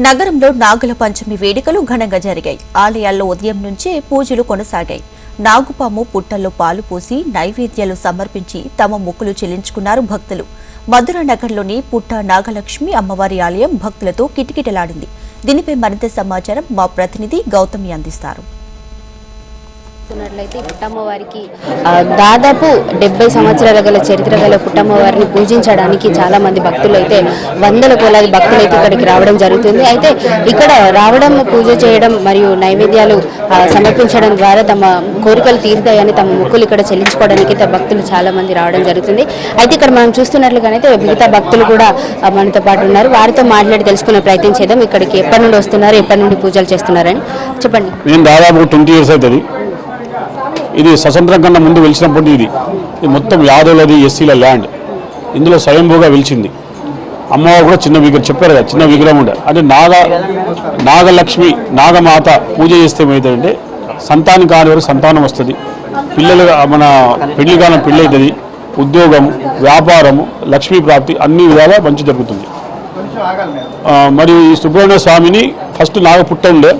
నగరంలో నాగుల పంచమి వేడుకలు ఘనంగా జరిగాయి. ఆలయాల్లో ఉదయం నుంచే పూజలు కొనసాగాయి. నాగుపాము పుట్టల్లో పాలు పోసి నైవేద్యాలు సమర్పించి తమ మొక్కులు చెల్లించుకున్నారు భక్తులు. మధుర నగర్లోని పుట్ట నాగలక్ష్మి అమ్మవారి ఆలయం భక్తులతో కిటకిటలాడింది. దీనిపై మరింత సమాచారం మా ప్రతినిధి గౌతమి అందిస్తారు. పుట్టమ్మవారికి దాదాపు 70 సంవత్సరాల గల చరిత్ర గల పుట్టమ్మవారిని పూజించడానికి చాలా మంది భక్తులు అయితే వందల కొలాది భక్తులు అయితే ఇక్కడికి రావడం జరుగుతుంది. అయితే ఇక్కడ రావడం, పూజ చేయడం మరియు నైవేద్యాలు సమర్పించడం ద్వారా తమ కోరికలు తీరుతాయని తమ మొక్కులు ఇక్కడ చెల్లించుకోవడానికి భక్తులు చాలా మంది రావడం జరుగుతుంది. అయితే ఇక్కడ మనం చూస్తున్నట్లుగానైతే మిగతా భక్తులు కూడా మనతో పాటు ఉన్నారు. వారితో మాట్లాడి తెలుసుకునే ప్రయత్నం చేద్దాం. ఇక్కడికి ఎప్పటి నుండి వస్తున్నారు, ఎప్పటి నుండి పూజలు చేస్తున్నారని చెప్పండి. నేను దాదాపు 20 years అవుతుంది. ఇది స్వతంత్రం కన్నా ముందు వెలిచినప్పుడు ఇది మొత్తం యాదవులది, ఎస్సీల ల్యాండ్. ఇందులో స్వయంభూగా వెలిచింది. అమ్మవారు కూడా చిన్న విగ్రహం చెప్పారు కదా, చిన్న విగ్రహం ఉండే అంటే నాగలక్ష్మి నాగమాత పూజ చేస్తే ఏమవుతుందంటే సంతానం కాని వరకు సంతానం వస్తుంది, పిల్లలు మన పెళ్లి కాలం పెళ్ళి అవుతుంది, ఉద్యోగం, వ్యాపారము, లక్ష్మీ ప్రాప్తి అన్ని విధాలా మంచి జరుగుతుంది. మరి ఈ సుబ్రహ్మణ్య స్వామిని ఫస్ట్ నాగ పుట్ట ఉండే,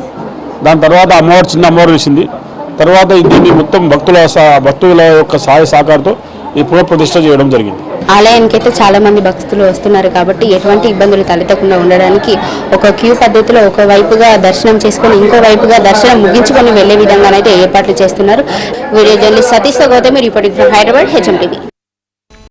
దాని తర్వాత అమ్మవారు చిన్న అమ్మవారు వేసింది. తర్వాత దీన్ని మొత్తం భక్తుల యొక్క సహాయ సహకారంతో ఈ పునఃప్రతిష్ఠ చేయడం జరిగింది. ఆలయానికి అయితే చాలా మంది భక్తులు వస్తున్నారు కాబట్టి ఎటువంటి ఇబ్బందులు తలెత్తకుండా ఉండడానికి ఒక క్యూ పద్ధతిలో ఒక వైపుగా దర్శనం చేసుకొని ఇంకో వైపుగా దర్శనం ముగించుకొని వెళ్లే విధంగానైతే ఏర్పాట్లు చేస్తున్నారు. Video journalist Satish Gautami reporting from Hyderabad, HM TV.